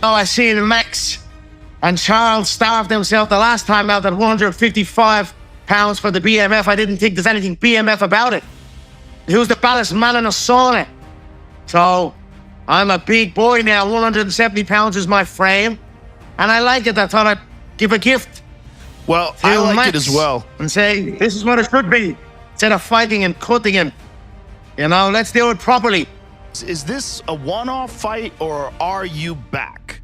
Oh, I seen Max and Charles starved themselves the last time out at 155 pounds for the BMF. I didn't think there's anything BMF about it. Who's the baddest man in a sauna? So I'm a big boy now. 170 pounds is my frame. And I like it. I thought I'd give a gift. Well, I like it as well. And say, this is what it should be. Instead of fighting and cutting him. You know, let's do it properly. Is this a one-off fight or are you back?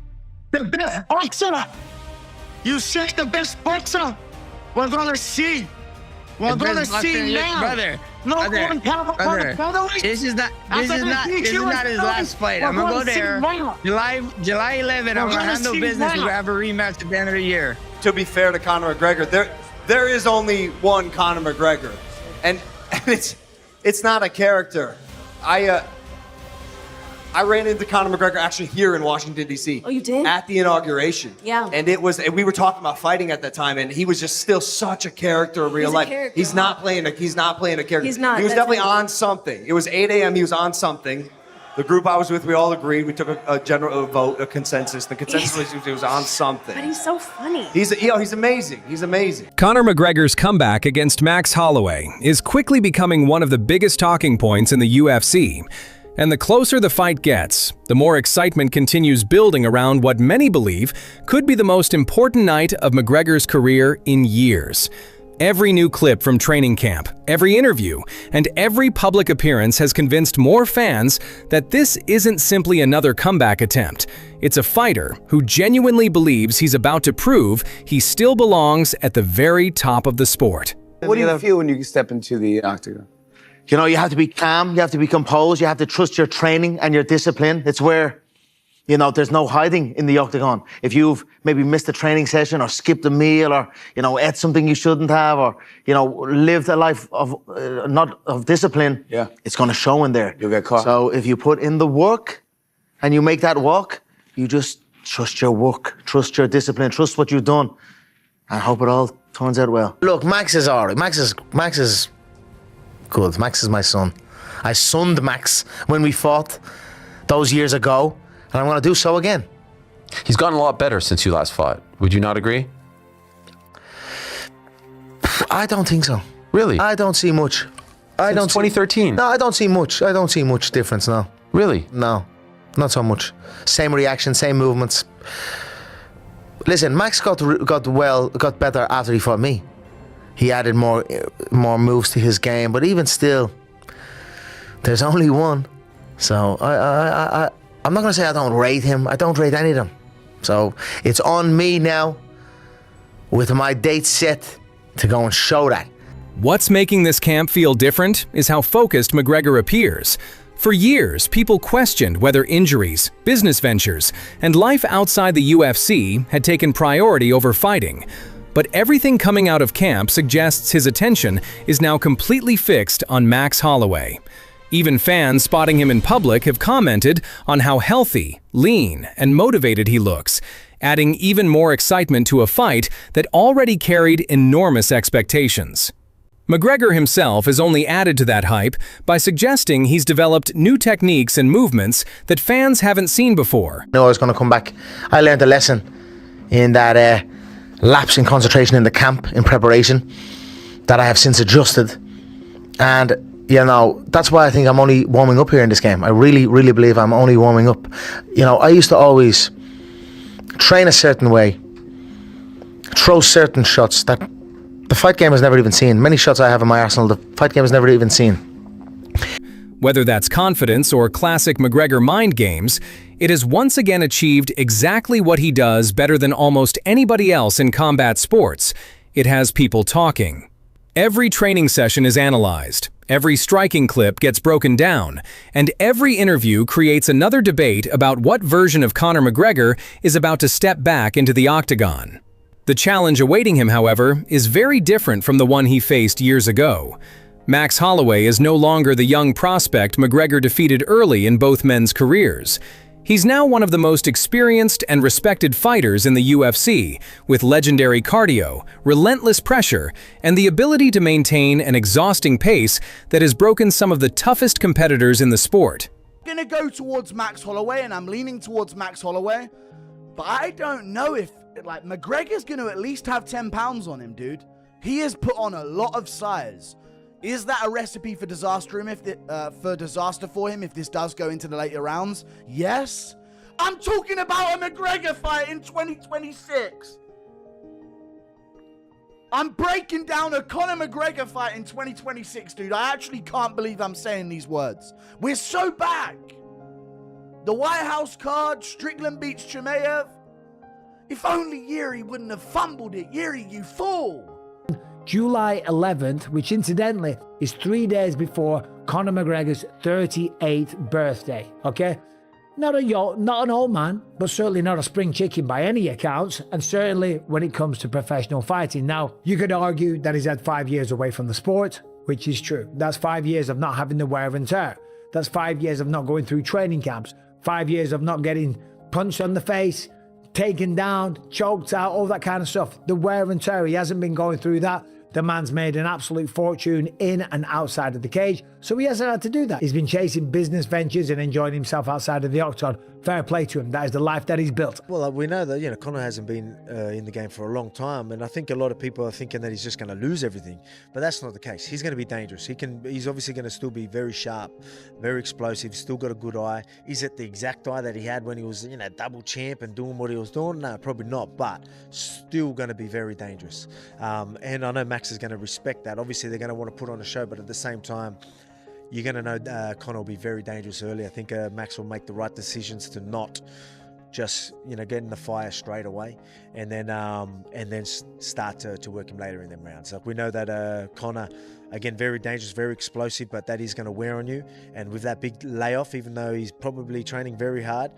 The best boxer! You say the best boxer! We're gonna see. We're gonna see now. Brother, this is not his last fight. I'm gonna go there. July 11, I'm gonna handle business. We're gonna have a rematch at the end of the year. To be fair to Conor McGregor, there is only one Conor McGregor. And it's not a character. I ran into Conor McGregor actually here in Washington, D.C. Oh, you did? At the inauguration. Yeah. And we were talking about fighting at that time, and he was just still such a character in real life. He's not playing a character. He's not. He was definitely on something. It was 8 a.m. He was on something. The group I was with, we all agreed. We took a general vote, a consensus. The consensus was he was on something. But he's so funny. He's amazing. He's amazing. Conor McGregor's comeback against Max Holloway is quickly becoming one of the biggest talking points in the UFC. And the closer the fight gets, the more excitement continues building around what many believe could be the most important night of McGregor's career in years. Every new clip from training camp, every interview, and every public appearance has convinced more fans that this isn't simply another comeback attempt. It's a fighter who genuinely believes he's about to prove he still belongs at the very top of the sport. What do you feel when you step into the octagon? You know, you have to be calm, you have to be composed, you have to trust your training and your discipline. It's where, you know, there's no hiding in the octagon. If you've maybe missed a training session or skipped a meal or, you know, ate something you shouldn't have or, you know, lived a life of not of discipline, it's going to show in there. You'll get caught. So if you put in the work and you make that walk, you just trust your work, trust your discipline, trust what you've done, and hope it all turns out well. Look, Max is all right. Max is good. Max is my son. I sunned Max when we fought those years ago, and I'm going to do so again. He's gotten a lot better since you last fought. Would you not agree? I don't think so. Really? I don't see much. Since 2013? No, I don't see much. I don't see much difference, no. Really? No, not so much. Same reaction, same movements. Listen, Max got better after he fought me. He added more moves to his game, but even still, there's only one. So I'm not going to say I don't rate him. I don't rate any of them. So it's on me now, with my date set, to go and show that. What's making this camp feel different is how focused McGregor appears. For years, people questioned whether injuries, business ventures, and life outside the UFC had taken priority over fighting. But everything coming out of camp suggests his attention is now completely fixed on Max Holloway. Even fans spotting him in public have commented on how healthy, lean, and motivated he looks, adding even more excitement to a fight that already carried enormous expectations. McGregor himself has only added to that hype by suggesting he's developed new techniques and movements that fans haven't seen before. I knew I was going to come back. I learned a lesson in that lapse in concentration in the camp in preparation that I have since adjusted, and you know, that's why I think I'm only warming up here in this game. I really believe I'm only warming up. You know, I used to always train a certain way, throw certain shots that the fight game has never even seen. Many shots I have in my arsenal the fight game has never even seen. Whether that's confidence or classic McGregor mind games, it has once again achieved exactly what he does better than almost anybody else in combat sports. It has people talking. Every training session is analyzed, every striking clip gets broken down, and every interview creates another debate about what version of Conor McGregor is about to step back into the octagon. The challenge awaiting him, however, is very different from the one he faced years ago. Max Holloway is no longer the young prospect McGregor defeated early in both men's careers. He's now one of the most experienced and respected fighters in the UFC, with legendary cardio, relentless pressure, and the ability to maintain an exhausting pace that has broken some of the toughest competitors in the sport. going to go towards Max Holloway, and I'm leaning towards Max Holloway. But I don't know if, like, McGregor's going to at least have 10 pounds on him, dude. He has put on a lot of size. Is that a recipe for disaster for him if this does go into the later rounds? Yes. I'm talking about a McGregor fight in 2026. I'm breaking down a Conor McGregor fight in 2026, dude. I actually can't believe I'm saying these words. We're so back. The White House card, Strickland beats Chimaev. If only Yuri wouldn't have fumbled it. Yuri, you fool. July 11th, which incidentally is 3 days before Conor McGregor's 38th birthday, okay? Not an old man, but certainly not a spring chicken by any accounts, and certainly when it comes to professional fighting. Now, you could argue that he's had 5 years away from the sport, which is true. That's 5 years of not having the wear and tear. That's 5 years of not going through training camps, 5 years of not getting punched on the face, taken down, choked out, all that kind of stuff. The wear and tear, he hasn't been going through that. The man's made an absolute fortune in and outside of the cage, so he hasn't had to do that. He's been chasing business ventures and enjoying himself outside of the octagon. Fair play to him. That is the life that he's built. Well, we know that, Conor hasn't been in the game for a long time, and I think a lot of people are thinking that he's just going to lose everything, but that's not the case. He's going to be dangerous. He's obviously going to still be very sharp, very explosive, still got a good eye. Is it the exact eye that he had when he was, double champ and doing what he was doing? No, probably not, but still going to be very dangerous. And I know Max is going to respect that. Obviously, they're going to want to put on a show, but at the same time, you're going to know Conor will be very dangerous early. I think Max will make the right decisions to not just get in the fire straight away, and then start to work him later in them rounds. Like, we know that Conor, again, very dangerous, very explosive, but that is going to wear on you. And with that big layoff, even though he's probably training very hard,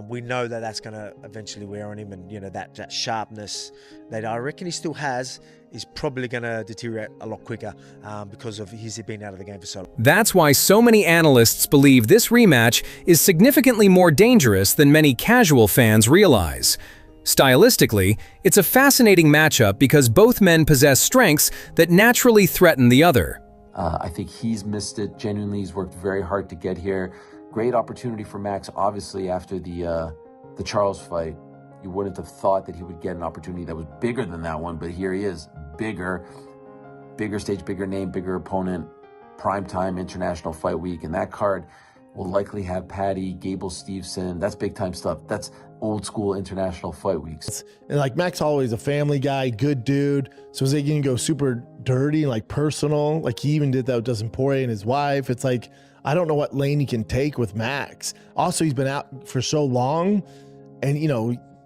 we know that that's going to eventually wear on him, and that sharpness that I reckon he still has is probably going to deteriorate a lot quicker because of his being out of the game for so long. That's why so many analysts believe this rematch is significantly more dangerous than many casual fans realize. Stylistically, it's a fascinating matchup because both men possess strengths that naturally threaten the other. I think he's missed it. Genuinely, he's worked very hard to get here. Great opportunity for Max, obviously, after the Charles fight. You wouldn't have thought that he would get an opportunity that was bigger than that one, but here he is, bigger stage, bigger name, bigger opponent, primetime international fight week, and that card will likely have Paddy, Gable Steveson. That's big time stuff. That's old school international fight weeks. And like, Max Holloway's a family guy, good dude. So is he going to go super dirty and like personal? Like, he even did that with Dustin Poirier and his wife. It's like, I don't know what lane he can take with Max. Also, he's been out for so long, and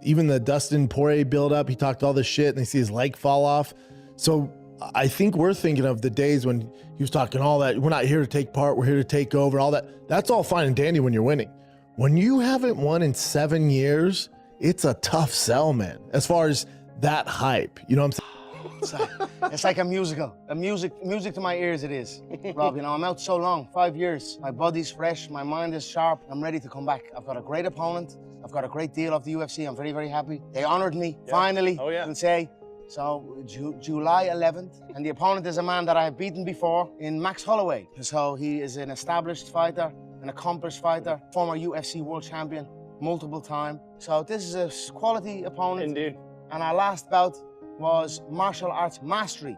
even the Dustin Poirier build-up, he talked all this shit, and they see his leg fall off. So I think we're thinking of the days when he was talking all that, we're not here to take part, we're here to take over, all that. That's all fine and dandy when you're winning. When you haven't won in 7 years, it's a tough sell, man, as far as that hype. You know what I'm saying? It's like a musical. Music to my ears it is. Rob, I'm out so long, 5 years. My body's fresh, my mind is sharp. I'm ready to come back. I've got a great opponent. I've got a great deal off the UFC. I'm very, very happy. They honored me, finally, I can say. So, July 11th. And the opponent is a man that I have beaten before in Max Holloway. So, he is an established fighter, an accomplished fighter, former UFC world champion, multiple time. So, this is a quality opponent. Indeed. And our last bout was martial arts mastery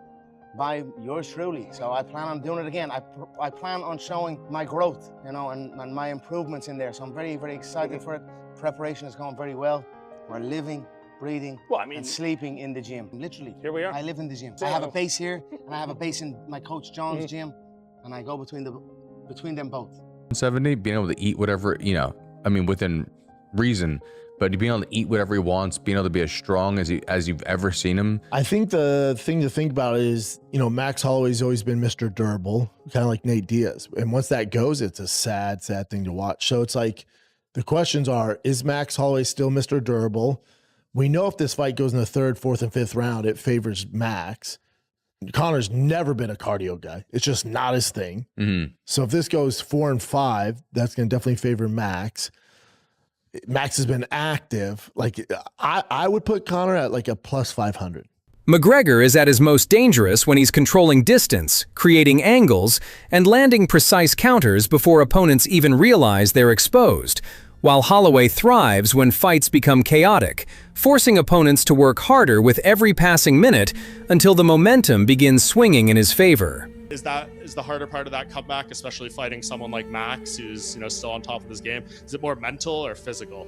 by yours truly. So I plan on doing it again. I plan on showing my growth, and my improvements in there. So I'm very, very excited for it. Preparation is going very well. We're living, breathing, and sleeping in the gym. Literally. Here we are. I live in the gym. I have a base here, and I have a base in my coach John's gym, and I go between them both. 70, being able to eat whatever, within reason, but being able to eat whatever he wants, being able to be as strong as you've ever seen him. I think the thing to think about is, Max Holloway's always been Mr. Durable, kind of like Nate Diaz. And once that goes, it's a sad, sad thing to watch. So it's like, the questions are, is Max Holloway still Mr. Durable? We know if this fight goes in the 3rd, 4th, and 5th round, it favors Max. Conor's never been a cardio guy. It's just not his thing. Mm-hmm. So if this goes 4 and 5, that's going to definitely favor Max. Max has been active. Like, I would put Conor at like a plus 500. McGregor is at his most dangerous when he's controlling distance, creating angles, and landing precise counters before opponents even realize they're exposed, while Holloway thrives when fights become chaotic, forcing opponents to work harder with every passing minute until the momentum begins swinging in his favor. Is the harder part of that comeback, especially fighting someone like Max, who's still on top of his game? Is it more mental or physical?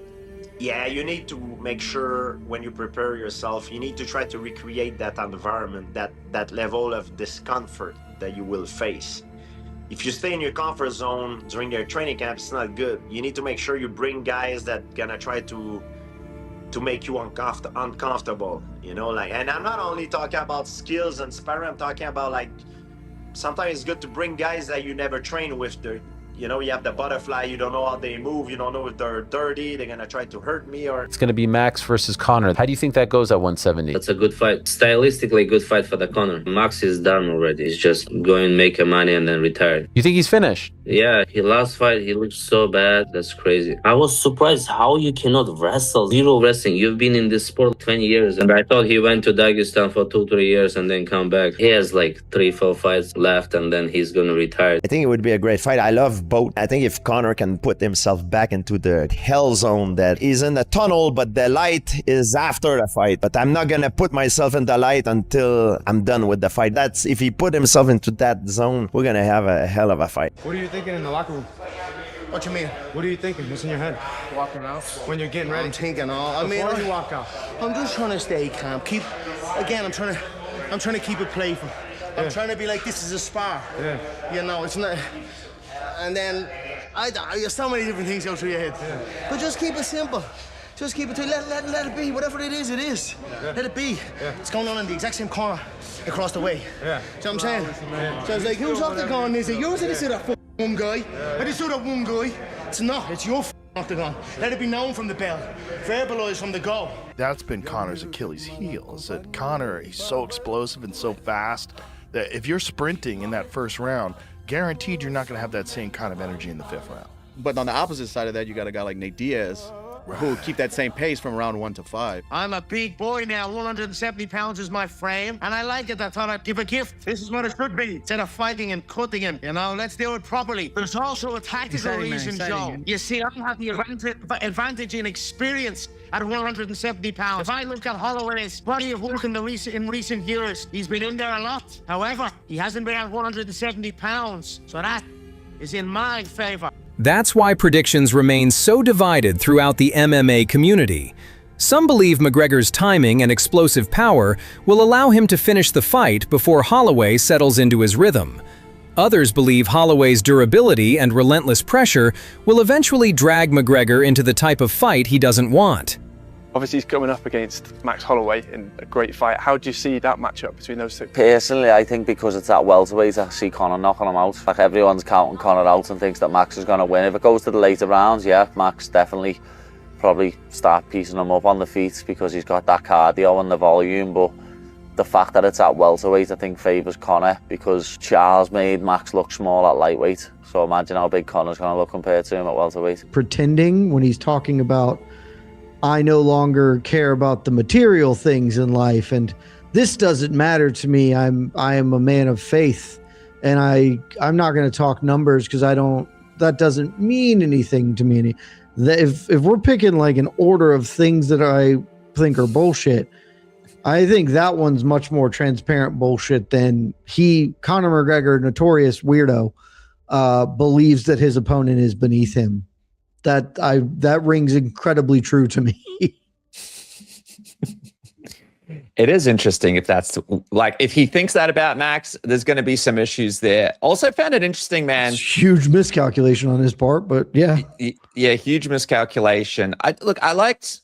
Yeah, you need to make sure when you prepare yourself, you need to try to recreate that environment, that level of discomfort that you will face. If you stay in your comfort zone during their training camp, it's not good. You need to make sure you bring guys that gonna try to make you uncomfortable, and I'm not only talking about skills and sparring, I'm talking about sometimes it's good to bring guys that you never train with. You have the butterfly, you don't know how they move, you don't know if they're dirty, they're gonna try to hurt me or... It's going to be Max versus Conor. How do you think that goes at 170? That's a good fight. Stylistically, good fight for the Conor. Max is done already. He's just going make money and then retire. You think he's finished? Yeah, his last fight, he looked so bad. That's crazy. I was surprised how you cannot wrestle. Zero wrestling. You've been in this sport 20 years. And I thought he went to Dagestan for 2-3 years and then come back. He has 3-4 fights left and then he's going to retire. I think it would be a great fight. I love both. I think if Conor can put himself back into the hell zone that is in the tunnel, but the light is after the fight. But I'm not going to put myself in the light until I'm done with the fight. That's if he put himself into that zone, we're going to have a hell of a fight. What are you thinking in the locker room? What you mean? What are you thinking? What's in your head? Walking out. When you're getting ready? I'm thinking all. Before you walk out? I'm just trying to stay calm. I'm trying to keep it playful. I'm trying to be like, this is a spar. Yeah. It's not. And then, there's so many different things go through your head. Yeah. But just keep it simple. Just keep it, let it be. Whatever it is, it is. Yeah. Let it be. Yeah. It's going on in the exact same corner across the way. Yeah. See what I'm saying? So I was like, who's octagon? Is it yours or is it that one guy? I just saw that one guy. It's not. It's your octagon. Let it be known from the bell. Verbalize from the go. That's been Conor's Achilles heel, is that Conor, he's so explosive and so fast that if you're sprinting in that first round, guaranteed you're not going to have that same kind of energy in the fifth round. But on the opposite side of that, you got a guy like Nate Diaz, who will keep that same pace from round 1 to 5. I'm a big boy now. 170 pounds is my frame, and I like it. I thought I'd give a gift. This is what it should be. Instead of fighting and cutting him, let's do it properly. There's also a tactical reason, Joe. You see, I have the advantage in experience at 170 pounds. If I look at Holloway's body of work in recent years, he's been in there a lot. However, he hasn't been at 170 pounds, so that is in my favor. That's why predictions remain so divided throughout the MMA community. Some believe McGregor's timing and explosive power will allow him to finish the fight before Holloway settles into his rhythm. Others believe Holloway's durability and relentless pressure will eventually drag McGregor into the type of fight he doesn't want. Obviously, he's coming up against Max Holloway in a great fight. How do you see that matchup between those two? Personally, I think because it's at welterweight, I see Conor knocking him out. Everyone's counting Conor out and thinks that Max is going to win. If it goes to the later rounds, yeah, Max definitely probably start piecing him up on the feet because he's got that cardio and the volume. But the fact that it's at welterweight, I think, favours Conor because Charles made Max look small at lightweight. So imagine how big Conor's going to look compared to him at welterweight. Pretending when he's talking about, I no longer care about the material things in life, and this doesn't matter to me. I am a man of faith, and I'm not going to talk numbers because that doesn't mean anything to me. If we're picking like an order of things that I think are bullshit, I think that one's much more transparent bullshit than Conor McGregor, notorious weirdo, believes that his opponent is beneath him. That rings incredibly true to me. It is interesting if that's if he thinks that about Max, there's going to be some issues there. Also found it interesting, man. Huge miscalculation on his part, but yeah. Yeah, huge miscalculation. I liked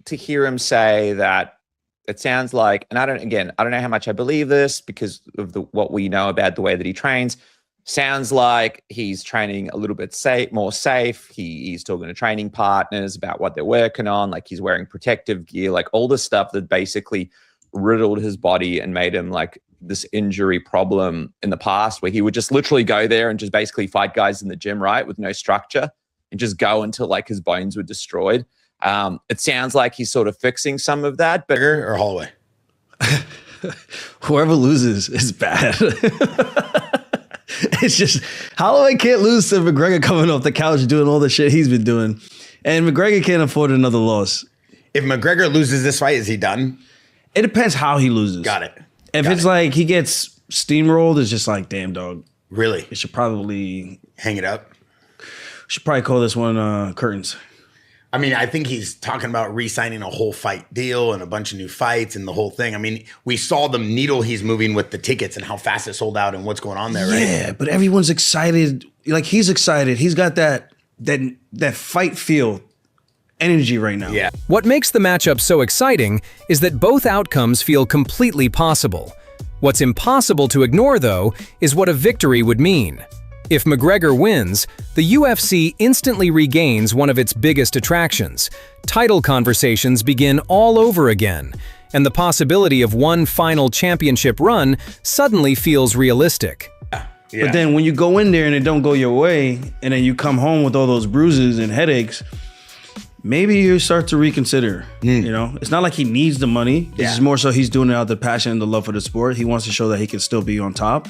to hear him say that it sounds like, and I don't know how much I believe this because of what we know about the way that he trains. Sounds like he's training a little bit more safe. He's talking to training partners about what they're working on. Like he's wearing protective gear, like all the stuff that basically riddled his body and made him like this injury problem in the past where he would just literally go there and just basically fight guys in the gym, right? With no structure and just go until like his bones were destroyed. It sounds like he's sort of fixing some of that. But or Holloway? whoever loses is bad. It's just Holloway can't lose to McGregor coming off the couch doing all the shit he's been doing, and McGregor can't afford another loss. If McGregor loses this fight, is he done? It depends how he loses. Got it. If it's like he gets steamrolled, it's just like, damn, dog. Really? It should probably hang it up. Should probably call this one curtains. I mean, I think he's talking about re-signing a whole fight deal and a bunch of new fights and the whole thing. I mean, we saw the needle he's moving with the tickets and how fast it sold out and what's going on there, right? Yeah, but everyone's excited. Like, he's excited. He's got that fight feel energy right now. Yeah. What makes the matchup so exciting is that both outcomes feel completely possible. What's impossible to ignore, though, is what a victory would mean. If McGregor wins, the UFC instantly regains one of its biggest attractions. Title conversations begin all over again, and the possibility of one final championship run suddenly feels realistic. But then when you go in there and it don't go your way, and then you come home with all those bruises and headaches, maybe you start to reconsider. You know, it's not like he needs the money. It's just more so he's doing it out of the passion and the love for the sport. He wants to show that he can still be on top.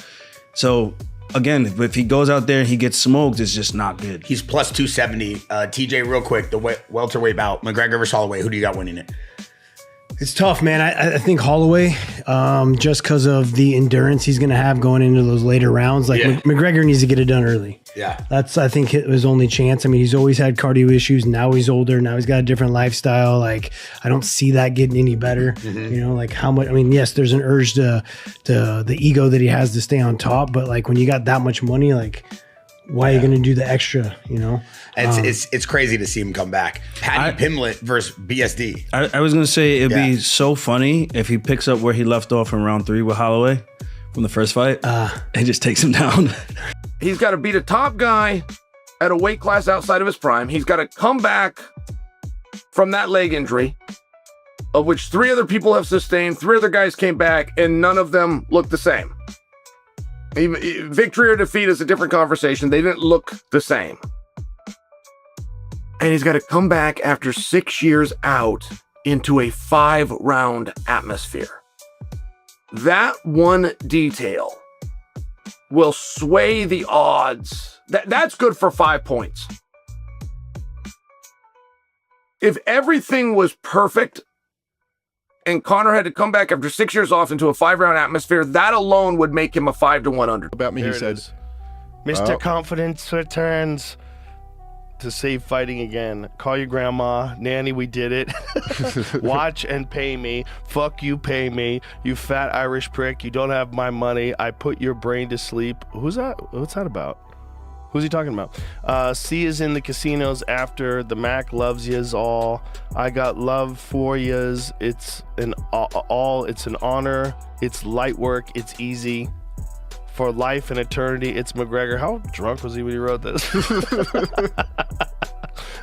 So again, if he goes out there and he gets smoked, it's just not good. He's plus 270. TJ, real quick, the welterweight bout, McGregor versus Holloway. Who do you got winning it? It's tough, man. I think Holloway, just because of the endurance he's going to have going into those later rounds. Like McGregor needs to get it done early. Yeah. That's, I think, his only chance. I mean, he's always had cardio issues. Now he's older. Now he's got a different lifestyle. Like, I don't see that getting any better. You know, like how much, I mean, yes, there's an urge to the ego that he has to stay on top. But like when you got that much money, like, why are you going to do the extra, you know? It's crazy to see him come back. Paddy Pimblett versus BSD. I was going to say it'd be so funny if he picks up where he left off in round 3 with Holloway from the first fight and just takes him down. He's got to beat a top guy at a weight class outside of his prime. He's got to come back from that leg injury, of which 3 other people have sustained. 3 other guys came back, and none of them look the same. Victory or defeat is a different conversation. They didn't look the same. And he's got to come back after 6 years out into a 5-round atmosphere. That one detail will sway the odds. That's good for 5 points. If everything was perfect and Conor had to come back after 6 years off into a 5-round atmosphere, that alone would make him a 5-to-1 under. About me, he said, Mr. Confidence returns to save fighting again. Call your grandma. Nanny, we did it. Watch and pay me. Fuck you, pay me. You fat Irish prick. You don't have my money. I put your brain to sleep. Who's that? What's that about? Who's he talking about? C is in the casinos after. The Mac loves yous all. I got love for yous. It's an it's an honor. It's light work. It's easy. For life and eternity, it's McGregor. How drunk was he when he wrote this?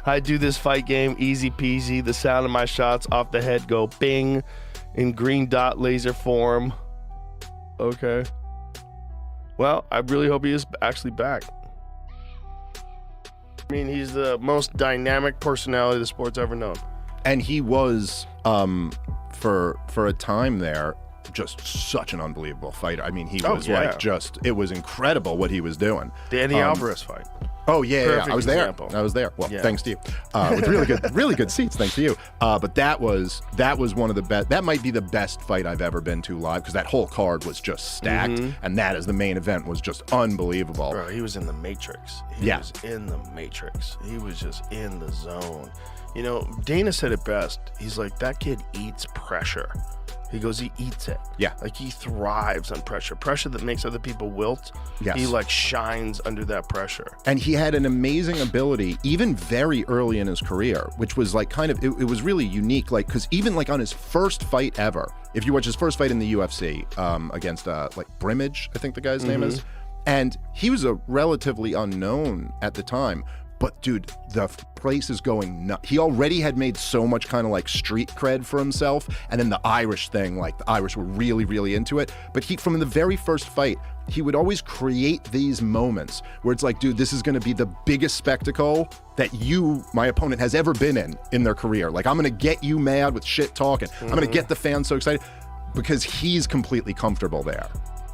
I do this fight game easy peasy. The sound of my shots off the head go bing in green dot laser form. Okay. Well, I really hope he is actually back. I mean, he's the most dynamic personality the sport's ever known. And he was, for a time there, just such an unbelievable fighter. I mean, he was it was incredible what he was doing. The Eddie Alvarez fight. Oh yeah, I was example. there. I was there. Well, thanks to you. With really good seats, thanks to you. But that was one of the best. That might be the best fight I've ever been to live, because that whole card was just stacked, and that as the main event was just unbelievable. Bro, he was in the Matrix. He was in the Matrix. He was just in the zone. You know, Dana said it best. He's like, that kid eats pressure. He goes, he eats it. Yeah. Like, he thrives on pressure. Pressure that makes other people wilt. Yes. He, like, shines under that pressure. And he had an amazing ability, even very early in his career, which was, like, kind of, it was really unique. Like, because even, like, on his first fight ever, if you watch his first fight in the UFC against, like, Brimage, I think the guy's name is, and he was a relatively unknown at the time. But dude, the place is going nuts. He already had made so much kind of like street cred for himself. And then the Irish thing, like the Irish were really, really into it. But he, from the very first fight, he would always create these moments where it's like, dude, this is going to be the biggest spectacle that my opponent, has ever been in their career. Like, I'm going to get you mad with shit talking. I'm going to get the fans so excited. because he's completely comfortable there.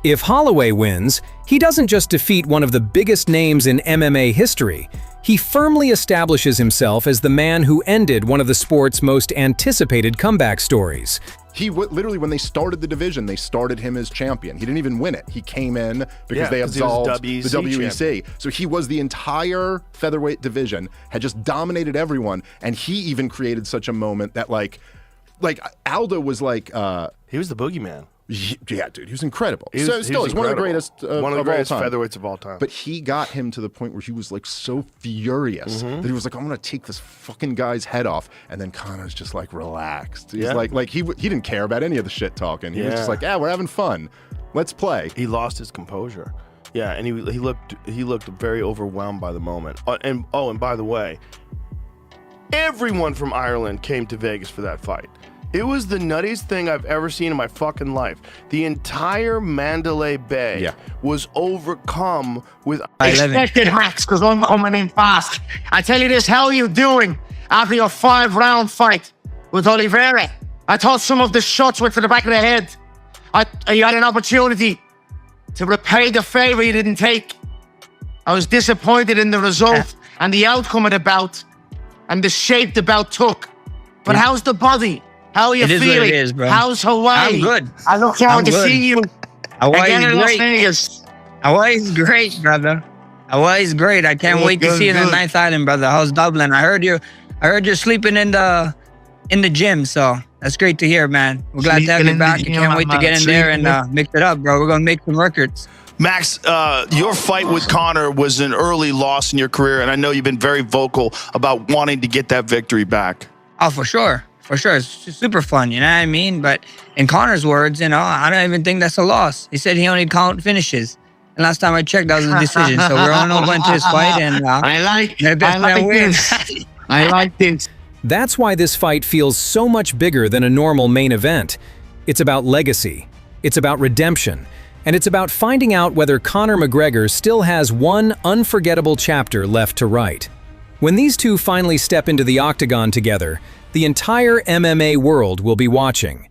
If Holloway wins, he doesn't just defeat one of the biggest names in MMA history. He firmly establishes himself as the man who ended one of the sport's most anticipated comeback stories. He literally, when they started the division, they started him as champion. He didn't even win it. He came in because they absolved the WEC. So he was the entire featherweight division, had just dominated everyone, and he even created such a moment that like Aldo was like he was the boogeyman. Yeah, dude, he was incredible. He's one of the greatest greatest featherweights of all time. But he got him to the point where he was like so furious that he was like, I'm gonna take this fucking guy's head off. And then Conor's just like relaxed. He's like he didn't care about any of the shit talking. He was just like, yeah, we're having fun. Let's play. He lost his composure. Yeah, and he looked very overwhelmed by the moment. And by the way, everyone from Ireland came to Vegas for that fight. It was the nuttiest thing I've ever seen in my fucking life. The entire Mandalay Bay was overcome with expected hacks because I'm coming in fast. I tell you this, how are you doing after your 5-round fight with Oliveira? I thought some of the shots went to the back of the head. You had an opportunity to repay the favor you didn't take. I was disappointed in the result and the outcome of the bout and the shape the bout took. But how's the body? How are you feeling? What it is, bro. How's Hawaii? I'm good. I look forward to seeing you again in Las great. Vegas. Hawaii's great, brother. Hawaii's great. I can't wait to see you in the ninth island, brother. How's Dublin? I heard you're sleeping in the gym, so that's great to hear, man. We're glad to have you back. I can't wait to get in there and mix it up, bro. We're gonna make some records. Max, your fight with Conor was an early loss in your career, and I know you've been very vocal about wanting to get that victory back. Oh, for sure. For sure. It's super fun, you know what I mean? But in Conor's words, I don't even think that's a loss. He said he only count finishes. And last time I checked, that was a decision. So we're on over into his fight, and I like this. I like this. That's why this fight feels so much bigger than a normal main event. It's about legacy, it's about redemption, and it's about finding out whether Conor McGregor still has one unforgettable chapter left to write. When these two finally step into the octagon together, the entire MMA world will be watching.